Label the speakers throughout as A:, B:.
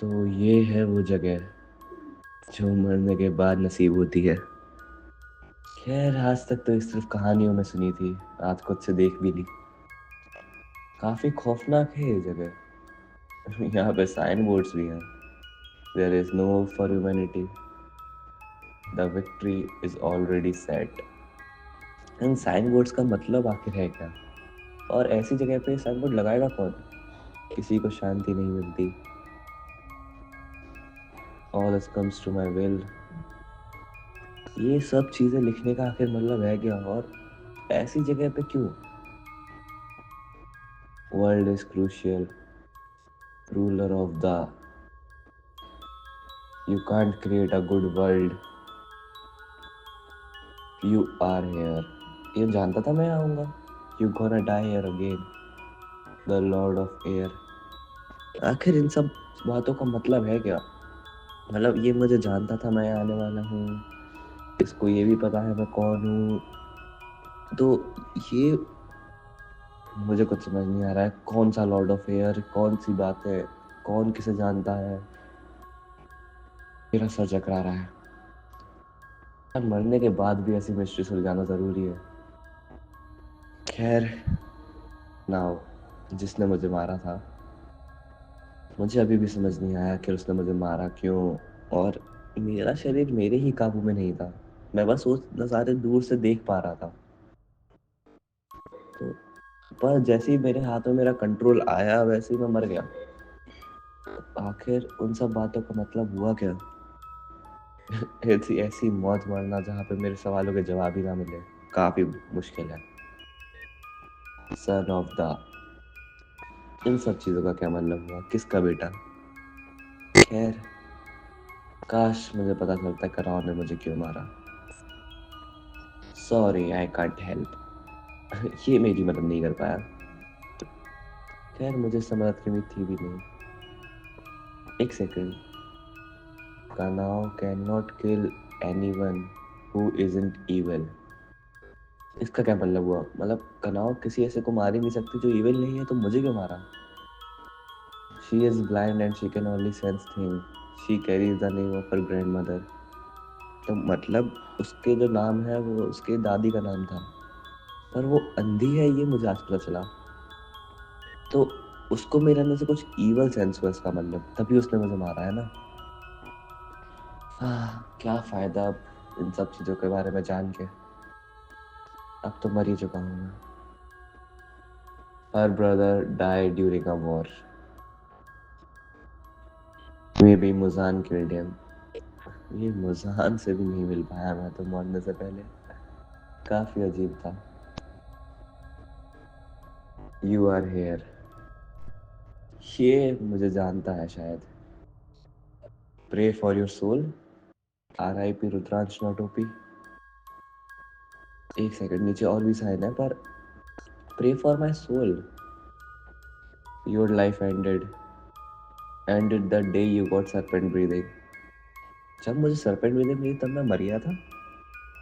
A: तो ये है वो जगह जो मरने के बाद नसीब होती है। खैर आज तक तो सिर्फ कहानियों में सुनी थी, आज खुद से देख भी ली। काफी खौफनाक है ये जगह। यहाँ पे साइन बोर्ड्स भी हैं। There is no hope for humanity, the victory is already set. इन साइन बोर्ड्स का मतलब आखिर है क्या? और ऐसी जगह पे साइन बोर्ड लगाएगा कौन? किसी को शांति नहीं मिलती। All this comes to my will. ये सब चीजें लिखने का आखिर मतलब है क्या? और ऐसी जगह पे क्यों? World is crucial, ruler of the, you can't create a good world, you are here. ये जानता था मैं आऊंगा। You gonna die here again, the lord of air. आखिर इन सब बातों का मतलब है क्या? मतलब ये मुझे जानता था मैं आने वाला हूँ, इसको ये भी पता है मैं कौन हूँ। तो ये मुझे कुछ समझ नहीं आ रहा है, कौन सा लॉर्ड ऑफ एयर, कौन सी बात है, कौन किसे जानता है। मेरा सर चकरा रहा है। यार मरने के बाद भी ऐसी मिस्ट्री सुलझाना जरूरी है। खैर नाउ, जिसने मुझे मारा था, मुझे अभी भी समझ नहीं आया कि उसने मुझे मारा क्यों। और मेरा शरीर मेरे ही काबू में नहीं था, मैं बस उस नज़ारे दूर से देख पा रहा था। तो पर जैसे ही मेरे हाथ में मेरा कंट्रोल आया वैसे ही मैं मर गया। आखिर उन सब बातों का मतलब हुआ क्या? ऐसी ऐसी मौत मरना जहाँ पे मेरे सवालों के जवाब ही ना मिले, काफी मुश्किल है। सन ऑफ द, इन सब चीजों का क्या मतलब हुआ? किसका बेटा? खैर काश मुझे पता चलता कराओ ने मुझे क्यों मारा। Sorry I can't help. ये मेरी मदद नहीं कर पाया। खैर मुझे इससे मदद की उम्मीद थी भी नहीं। एक second, Kanav can not kill anyone who isn't evil. इसका क्या मतलब हुआ? मतलब कनाव किसी ऐसे को मार ही नहीं सकती जो इविल नहीं है, तो मुझे क्यों मारा? She is blind and she can only sense thing, she carries the name of her grandmother. तो मतलब उसके जो नाम है वो उसके दादी का नाम था, पर वो अंधी है ये मुझे आज पता चला। तो उसको मेरे अंदर से कुछ ईवल सेंस हुआ, इसका मतलब तभी उसने मुझे मारा है ना। क्या फायदा अब इन सब चीजों के बारे में जान के, अब तो मर ही चुका हूँ मैं। Her brother died during a war, may be Muzan killed him. ये मुजान से भी नहीं मिल पाया मैं तो मरने से पहले। काफी अजीब था। यू आर हेयर, ये मुझे जानता है शायद। Pray for your soul, RIP Rudransh नोटोपी। एक सेकंड, नीचे और भी साइन है पर pray for my soul, your life ended the day you got serpent breathing। जब मुझे serpent breathing मिली तब मैं मर गया था,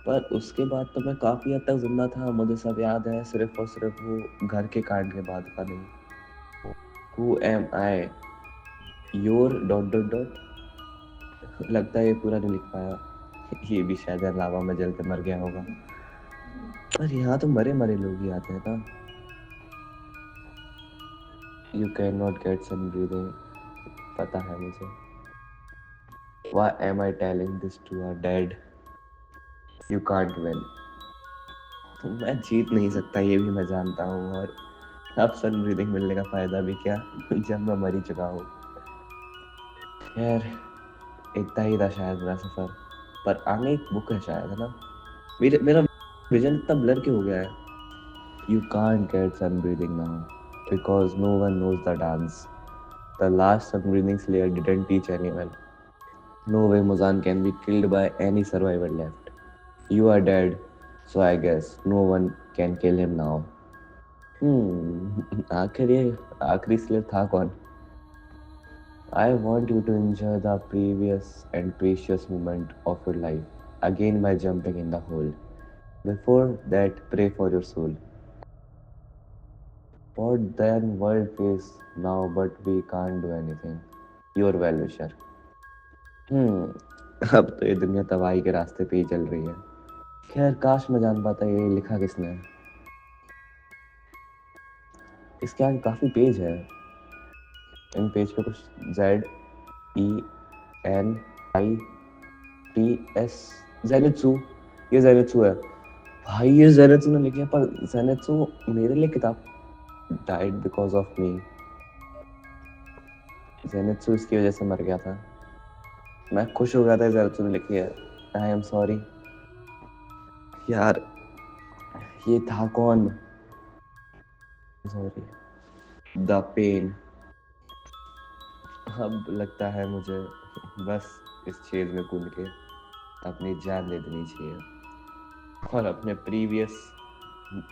A: पर उसके बाद तो मैं काफी हद तक जिंदा था। मुझे सब याद है, सिर्फ और सिर्फ वो घर के कांड के बाद का नहीं। Who am I? Your dot dot dot। लगता है ये पूरा नहीं लिख पाया। ये भी शायद लावा में जल के मर गया होगा। पर यहाँ तो मरे मरे लोग ही आते हैं ना। You cannot get sun breathing, पता है मुझे। Why am I telling this to a dead? You can't win। तो मैं जीत नहीं सकता ये भी मैं जानता हूँ, और अब सन ब्रीदिंग मिलने का फायदा भी क्या जब मैं मर ही चुका हूँ। खैर इतना ही था शायद मेरा सफर, पर आगे एक बुक है शायद, है ना? मेरा विजन इतना ब्लर क्यों हो गया है? You can't get sun breathing now because no one knows the dance, the last sun breathing slayer didn't teach anyone, no way Muzan can be killed by any survivor left, you are dead so I guess no one can kill him now. आखिर ये आखिरी slayer था कौन? I want you to enjoy the previous and precious moment of your life again by jumping in the hole. Before that, pray for your soul. What then world face now, but we can't do anything. Your well wisher. अब तो ये दुनिया तबाही के रास्ते पे ही चल रही है। खैर काश मैं जान पाता ये लिखा किसने है। इसके आगे काफी पेज है। इन पेज पे कुछ ZENITS ज़ेनित्सु, ये ज़ेनित्सु है भाई। ये ज़ेनित्सु ने लिखा है, पर ज़ेनित्सु मेरे लिए किताब died because of me. Zenitsu इसकी वजह से मर गया था। मैं खुश हो गया था ज़ेनित्सु ने लिखी है। आई एम सॉरी यार। ये था कौन? सॉरी। The pain. अब लगता है मुझे बस इस छेद में कूद के अपनी जान दे देनी चाहिए और अपने प्रीवियस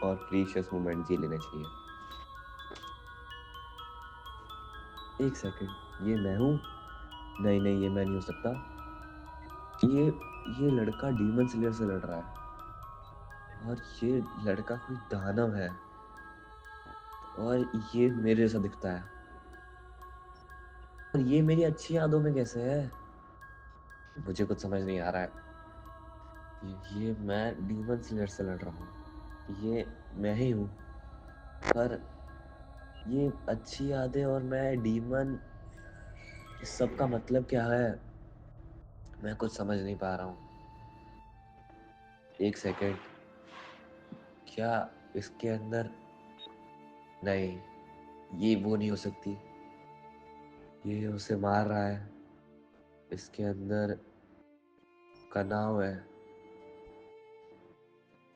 A: और प्रीशियस मोमेंट जी लेने चाहिए। एक सेकंड, ये मैं हूँ? नहीं नहीं, ये मैं नहीं हो सकता। ये लड़का डीमन स्लेयर से लड़ रहा है और ये लड़का कोई दानव है और ये मेरे जैसा दिखता है और ये मेरी अच्छी यादों में कैसे है? मुझे कुछ समझ नहीं आ रहा है। ये मैं डीमन स्लेयर से लड़ रहा हूँ, ये मैं ही हूँ, पर ये अच्छी यादें और मैं डीमन, इस सब का मतलब क्या है? मैं कुछ समझ नहीं पा रहा हूँ। एक सेकेंड, क्या इसके अंदर, नहीं ये वो नहीं हो सकती। ये उसे मार रहा है, इसके अंदर कनाव है,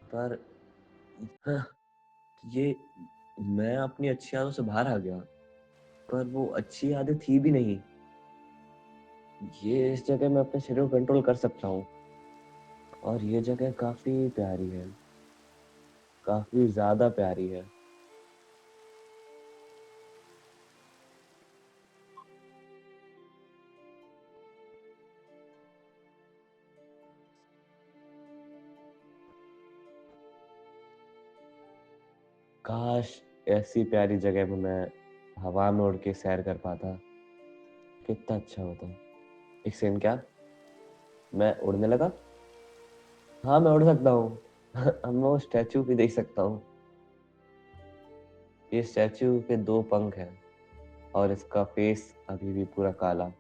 A: पर हाँ, ये मैं अपनी अच्छी यादों से बाहर आ गया, पर वो अच्छी यादें थी भी नहीं। ये इस जगह मैं अपने शरीर को कंट्रोल कर सकता हूँ और ये जगह काफी प्यारी है, काफी ज्यादा प्यारी है। काश ऐसी प्यारी जगह में मैं हवा में उड़ के सैर कर पाता, कितना अच्छा होता। एक सेकंड, क्या मैं उड़ने लगा? हाँ मैं उड़ सकता हूँ। अब मैं वो स्टैचू भी देख सकता हूँ। ये स्टैचू के 2 पंख हैं और इसका फेस अभी भी पूरा काला।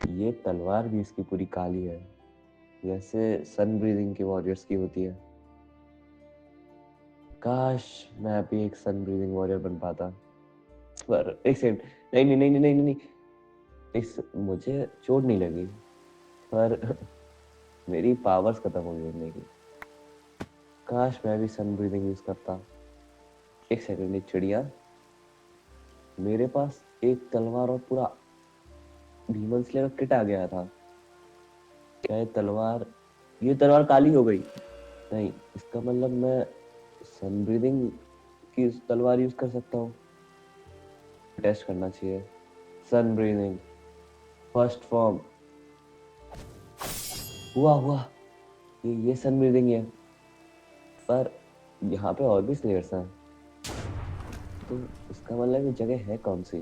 A: ये तलवार भी इसकी पूरी काली है, जैसे सन ब्रीदिंग के वॉरियर्स की होती है। काश मैं अभी एक सन ब्रीदिंग वॉरियर बन पाता। पर एक सेकंड, नहीं नहीं नहीं नहीं नहीं नहीं, इस मुझे चोट नहीं लगी, पर मेरी पावर्स खत्म हो गई उड़ने की। काश मैं भी सन ब्रीदिंग यूज करता। एक सेकंड, एक चिड़िया, मेरे पास एक तलवार और पूरा भीमन स्लेयर का किट आ गया था। क्या ये तलवार काली हो गई? नहीं, इसका मतलब मैं सन ब्रीदिंग की तलवार यूज कर सकता हूँ। टेस्ट करना चाहिए। सन ब्रीदिंग फर्स्ट फॉर्म, हुआ ये सन ब्रीदिंग है, पर यहाँ पे और भी स्लेयर्स हैं, तो इसका मतलब ये जगह है कौन सी?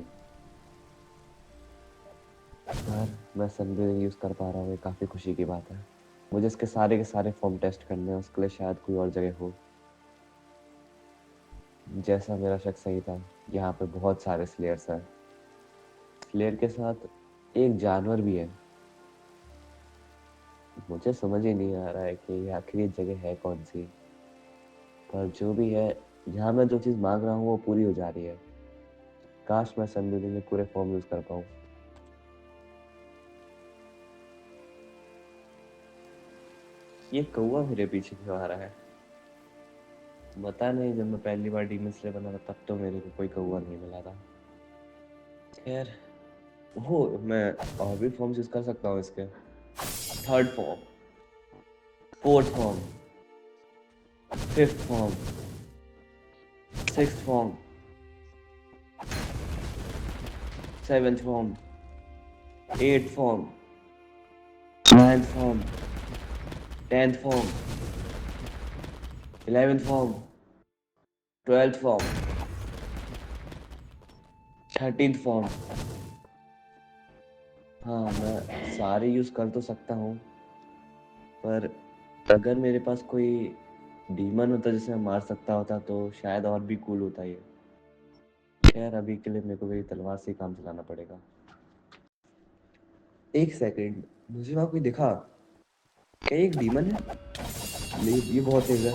A: यार मैं सन ब्रीदिंग यूज कर पा रहा हूँ, ये काफी खुशी की बात है। मुझे इसके सारे के सारे फॉर्म टेस्ट करने हैं, उसके लिए शायद कोई और जगह हो। जैसा मेरा शक सही था, यहाँ पे बहुत सारे स्लेयर्स हैं। स्लेयर के साथ एक जानवर भी है। मुझे समझ ही नहीं आ रहा है कि आखिर ये जगह है कौन सी, पर जो भी है, यहाँ मैं जो चीज़ मांग रहा हूँ वो पूरी हो जा रही है। काश मैं सन ब्रीदिंग में पूरे फॉर्म यूज कर पाऊँ। ये कौवा मेरे पीछे क्यों आ रहा है? पता नहीं, जब मैं पहली बार डीमन स्लेयर बना था तब तो मेरे को कोई कौवा नहीं मिला था। खैर, वो मैं और भी फॉर्म्स यूज कर सकता हूँ इसके। Third form, fourth form, fifth form, sixth form, seventh form, eighth form, ninth form, 10th form, 11th form, 12th form, 13th form, हाँ, मैं सारे यूज़ कर तो सकता हूँ, पर अगर मेरे पास कोई डीमन होता जिसे मैं मार सकता होता तो शायद और भी कूल होता ये। खैर अभी के लिए मेरे को मेरी तलवार से ही काम चलाना पड़ेगा। एक सेकंड, मुझे वहाँ कोई दिखा। क्या ये एक डीमन है? नहीं, ये बहुत तेज़ है।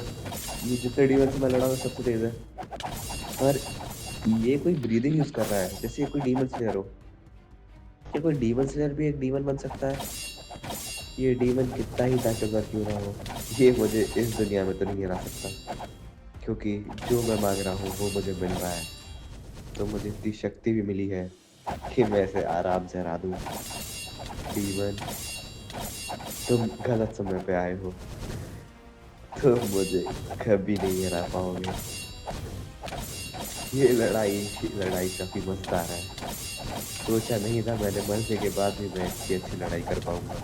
A: ये जितने डीमन से मैं लड़ा हूँ सबसे तेज़ है। पर ये कोई ब्रीदिंग यूज़ कर रहा है, जैसे ये कोई डीमन स्लेयर हो। क्या कोई डीमन स्लेयर भी एक डीमन बन सकता है? ये डीमन कितना ही ताकतवर क्यों ना हो, ये मुझे इस दुनिया में तो नहीं हरा सकता, क्योंकि जो मैं मांग रहा हूँ वो मुझे मिल रहा है। तो मुझे इतनी शक्ति भी मिली है कि मैं इसे आराम से हरा दूँ। डीमन, तुम गलत समय पे आए हो। तुम मुझे कभी नहीं हरा पाओगे। ये लड़ाई काफी मजेदार है। सोचा नहीं था मैंने मरने के बाद भी मैं इतनी अच्छी लड़ाई कर पाऊंगा।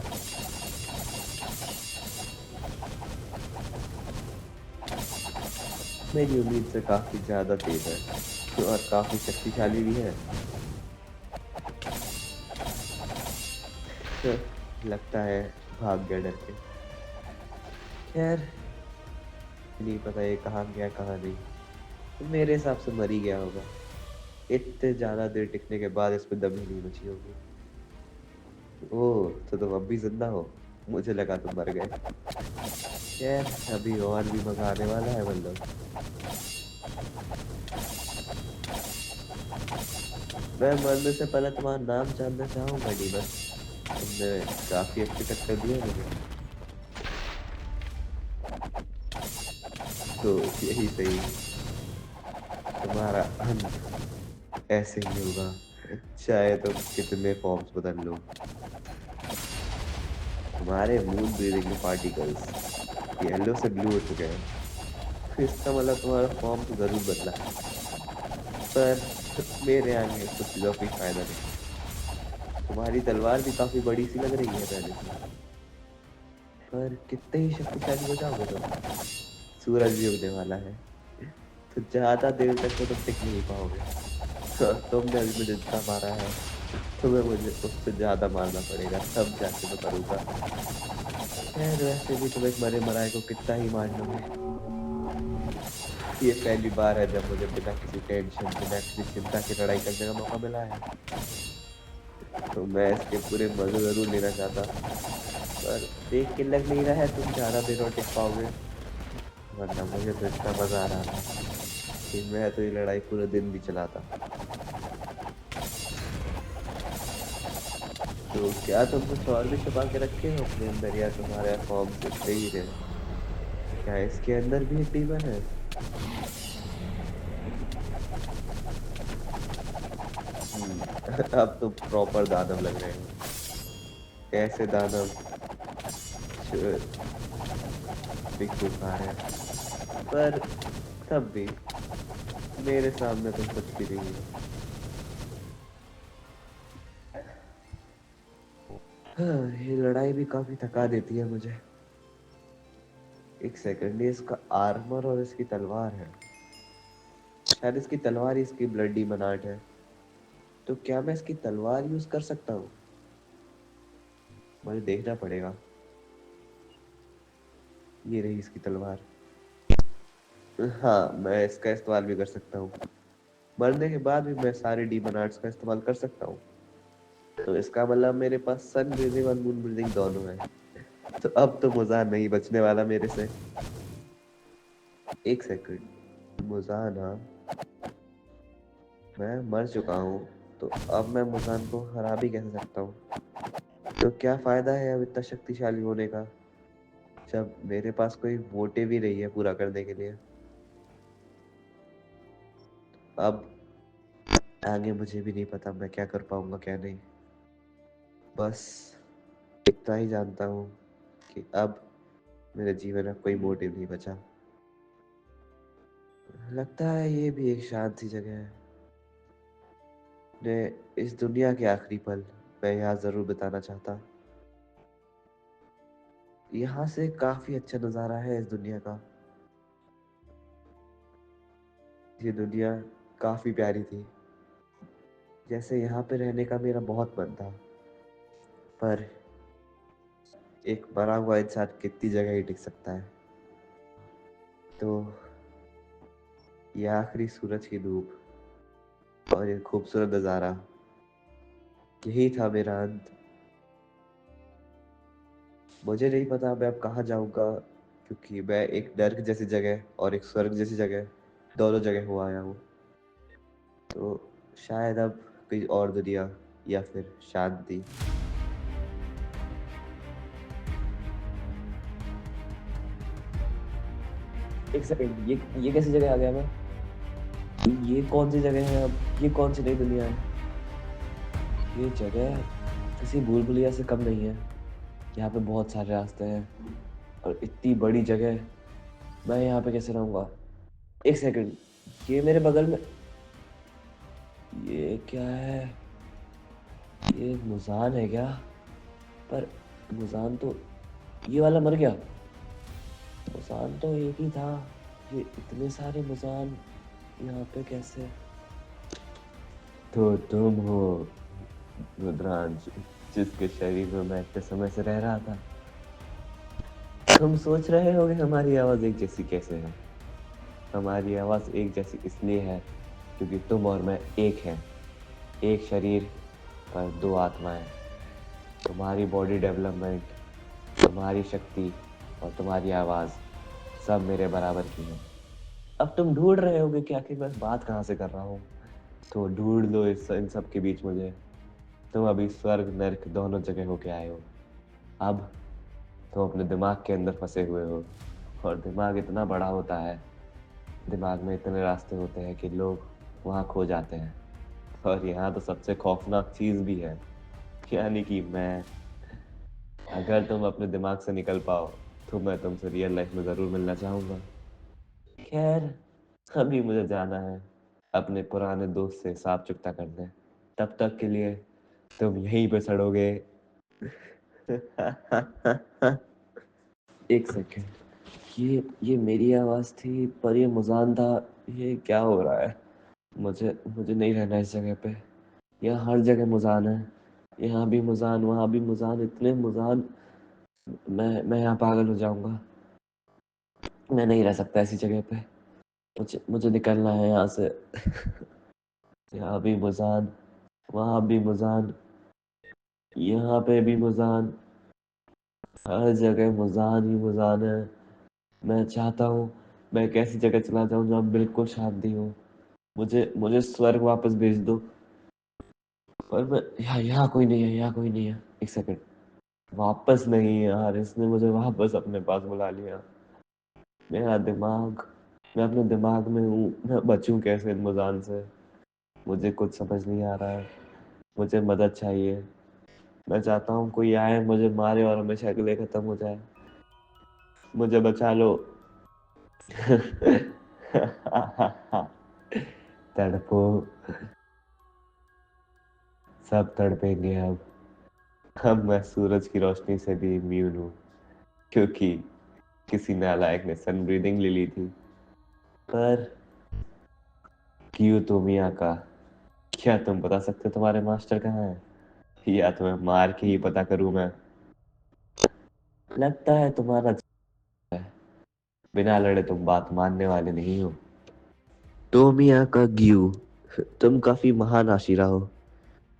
A: मेरी उम्मीद से काफी ज्यादा तेज है और काफी शक्तिशाली भी है। लगता है भाग गया डर के। खैर, नहीं पता ये कहाँ गया कहाँ नहीं। मेरे हिसाब से मर ही गया होगा। इतने ज्यादा देर टिकने के बाद इस पे दम ही नहीं बची होगी। ओह, तो तुम अब भी जिंदा हो? मुझे लगा तुम मर गए। खैर, अभी और भी मजा आने वाला है मतलब। मैं मरने से पहले तुम्हारा नाम जानना चाहूंगा डीमन। तुमने काफी अच्छी टक्कर दी है मुझे। तो यही सही, तुम्हारा अंत ऐसे ही होगा, चाहे तुम कितने फॉर्म्स बदल लो। तुम्हारे मून ब्रीदिंग के पार्टिकल्स येलो से ब्लू हो चुके हैं। इसका मतलब तुम्हारा फॉर्म तो जरूर बदला है, पर मेरे आगे उस चीज़ का कोई फायदा नहीं। तुम्हारी तलवार भी काफी बड़ी सी लग रही है पहले से, पर कितने ही शक्तिशाली हो जाओगे तुम। सूरज भी उगने वाला है, तो ज्यादा देर तक तो तुम टिक नहीं पाओगे। तुमने अभी मुझे जितना मारा है, तुम्हें मुझे उससे ज्यादा मारना पड़ेगा, तब जाके मैं करूँगा। खैर, वैसे भी तुम एक मरे मराए को कितना ही मार लोगे। ये पहली बार है जब मुझे बिना किसी टेंशन, बिना किसी चिंता की लड़ाई करने का मौका मिला है। तो मैं इसके पूरे मजे जरूर लेना चाहता, पर देख के लग नहीं रहा है तुम ज्यादा देर और टिक पाओगे। वरना मुझे तो इतना मजा आ रहा था कि मैं तो ये लड़ाई पूरे दिन भी चलाता। तो क्या तुम कुछ और भी छुपा के रखे हो अपने अंदर, या तुम्हारे फॉर्म इतने ही रहे? क्या इसके अंदर भी एक डीमन है? अब तो प्रॉपर दानव लग रहे हो। ऐसे दानव जो भिक्षु खा रहे हैं, पर तब भी मेरे सामने तुम कुछ भी नहीं हो। हाँ, ये लड़ाई भी काफी थका देती है मुझे। एक सेकंड, ये इसका आर्मर और इसकी तलवार है। शायद इसकी तलवार ही इसकी ब्लड डीमन आर्ट है। तो क्या मैं इसकी तलवार यूज कर सकता हूँ? मुझे देखना पड़ेगा। ये रही इसकी तलवार। हाँ, मैं इसका इस्तेमाल भी कर सकता हूँ। मरने के बाद भी मैं सारे डीमन आर्ट्स का इस्तेमाल कर सकता हूँ। तो इसका मतलब मेरे पास सन ब्रीदिंग और मून ब्रीदिंग दोनों है। तो अब तो मुजान नहीं बचने वाला मेरे से। एक सेकंड, मुजाना, मैं मर चुका हूँ, तो अब मैं मुजान को हरा भी कैसे सकता हूँ? तो क्या फायदा है अब इतना शक्तिशाली होने का, जब मेरे पास कोई मोटिव ही नहीं है पूरा करने के लिए। अब आगे मुझे भी नहीं पता मैं क्या कर पाऊंगा क्या नहीं। बस इतना ही जानता हूँ कि अब मेरे जीवन में कोई मोटिव नहीं बचा। लगता है ये भी एक शांत सी जगह है। ने इस दुनिया के आखिरी पल मैं यहाँ जरूर बिताना चाहता। यहाँ से काफी अच्छा नजारा है इस दुनिया का। ये दुनिया काफी प्यारी थी, जैसे यहाँ पे रहने का मेरा बहुत मन था। पर एक मरा हुआ इंसान कितनी जगह ही टिक सकता है। तो ये आखिरी सूरज की धूप और ये खूबसूरत नज़ारा, यही था मेरा अंत। मुझे नहीं पता मैं अब कहाँ जाऊंगा, क्योंकि मैं एक नर्क जैसी जगह और एक स्वर्ग जैसी जगह, दोनों जगह हो आया हूँ। तो शायद अब कोई और दुनिया या फिर शांति। एक सेकंड, ये कैसी जगह आ गया मैं? ये कौन सी जगह है अब? ये कौन सी नई दुनिया है? ये जगह किसी भूल भुलैया से कम नहीं है। यहाँ पे बहुत सारे रास्ते हैं और इतनी बड़ी जगह, मैं यहाँ पे कैसे रहूँगा? एक सेकंड, ये मेरे बगल में, ये क्या है? ये मुजान है क्या? पर मुजान तो, ये वाला मर गया। मुजान तो एक ही था, ये इतने सारे मुजान यहाँ पे कैसे? तो तुम हो रुद्रांश, जिसके शरीर में मैं इतने समय से रह रहा था। तुम सोच रहे होगे हमारी आवाज एक जैसी कैसे है? हमारी आवाज एक जैसी इसलिए है क्योंकि तुम और मैं एक हैं, एक शरीर पर दो आत्माएं। तुम्हारी बॉडी डेवलपमेंट, तुम्हारी शक्ति और तुम्हारी आवाज सब मेरे बराबर की है। अब तुम ढूंढ रहे होगे कि आखिर मैं बात कहाँ से कर रहा हूँ, तो ढूंढ लो इन सब के बीच मुझे। तुम अभी स्वर्ग नर्क दोनों जगह होके आए हो। अब तुम अपने दिमाग के अंदर फंसे हुए हो, और दिमाग इतना बड़ा होता है, दिमाग में इतने रास्ते होते हैं कि लोग वहाँ खो जाते हैं। और यहाँ तो सबसे खौफनाक चीज भी है, यानी कि मैं। अगर तुम अपने दिमाग से निकल पाओ तो मैं तुमसे रियल लाइफ में जरूर मिलना चाहूंगा। खैर, अभी मुझे जाना है अपने पुराने दोस्त से हिसाब चुकता करने। तब तक के लिए तुम यहीं पे सड़ोगे। एक सेकेंड, ये मेरी आवाज थी पर ये मुजान था। ये क्या हो रहा है? मुझे मुझे नहीं रहना इस जगह पे। यहाँ हर जगह मुजान है, यहाँ भी मुजान, वहां भी मुजान, इतने मुजान। मैं यहाँ पागल हो जाऊंगा। मैं नहीं रह सकता ऐसी जगह पे। मुझे मुझे निकलना है यहाँ से। यहाँ भी मुजान, वहां भी मुजान, यहाँ पे भी मुजान, हर जगह मुजान ही मुजान है। मैं चाहता हूँ मैं एक ऐसी जगह चला जाऊँ जहाँ बिल्कुल शांति हो। मुझे मुझे स्वर्ग वापस भेज दो। पर मैं यहाँ कोई नहीं है, यहाँ कोई नहीं है। एक सेकंड, वापस नहीं यार, इसने मुझे वापस अपने पास बुला लिया। मेरा दिमाग, मैं अपने दिमाग में हूँ, मैं बचूं कैसे इन मुजान से? मुझे कुछ समझ नहीं आ रहा है। मुझे मदद चाहिए। मैं चाहता हूँ कोई आए, मुझे मारे और हमेशा के लिए खत्म हो जाए। मुझे बचा लो। तड़पो, सब तड़पेंगे अब। मैं सूरज की रोशनी से भी इम्यून हूँ, क्योंकि किसी नालायक ने सन ब्रीदिंग ले ली थी। पर क्यों तुम यहाँ का? क्या तुम बता सकते हो तुम्हारे मास्टर कहाँ हैं? या तुम्हें मार के ही पता करूं मैं? लगता है तुम्हारा है, बिना लड़े तुम बात मानने वाले नहीं हो। तुम यहाँ का ग्यू, तुम काफी महान आशिरा हो।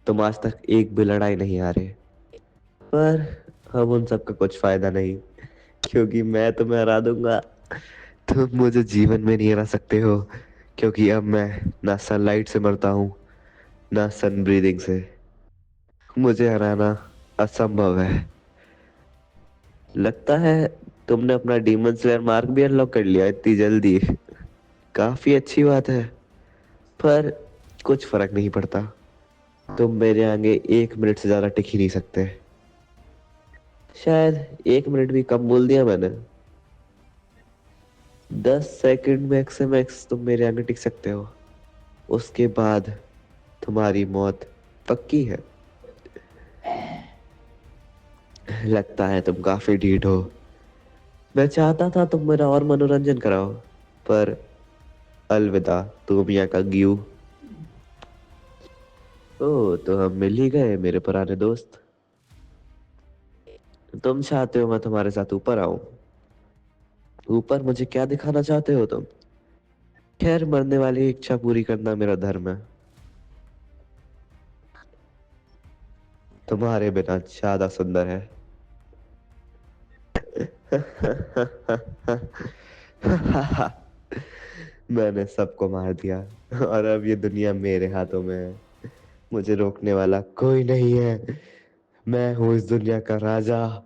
A: तुम आज तक एक भी लड़ाई नहीं हारे। पर अब उन सब का कुछ फायदा नहीं, क्योंकि मैं तुम्हें हरा दूंगा। तुम मुझे जीवन में नहीं हरा सकते हो, क्योंकि अब मैं ना सनलाइट से मरता हूँ, ना सन ब्रीदिंग से। मुझे हराना असंभव है। लगता है तुमने अपना डीमन स्लेयर मार्क भी अनलॉक कर लिया इतनी जल्दी। काफी अच्छी बात है, पर कुछ फर्क नहीं पड़ता। तुम मेरे आगे एक मिनट से ज्यादा टिक ही नहीं सकते। शायद एक मिनट भी कम बोल दिया मैंने। 10 सेकंड मैक्स से मैक्स तुम मेरे आगे टिक सकते हो, उसके बाद तुम्हारी मौत पक्की है। लगता है तुम काफी ढीठ हो। मैं चाहता था तुम मेरा और मनोरंजन कराओ, पर अलविदा तुम यहाँ का ग्यू। ओह, तो हम मिल ही गए मेरे पुराने दोस्त। तुम चाहते हो मैं तुम्हारे साथ ऊपर आऊं? ऊपर मुझे क्या दिखाना चाहते हो तुम? खैर, मरने वाली इच्छा पूरी करना मेरा धर्म है। तुम्हारे बिना ज्यादा सुंदर है। मैंने सबको मार दिया और अब ये दुनिया मेरे हाथों में है। मुझे रोकने वाला कोई नहीं है। मैं हूँ इस दुनिया का राजा।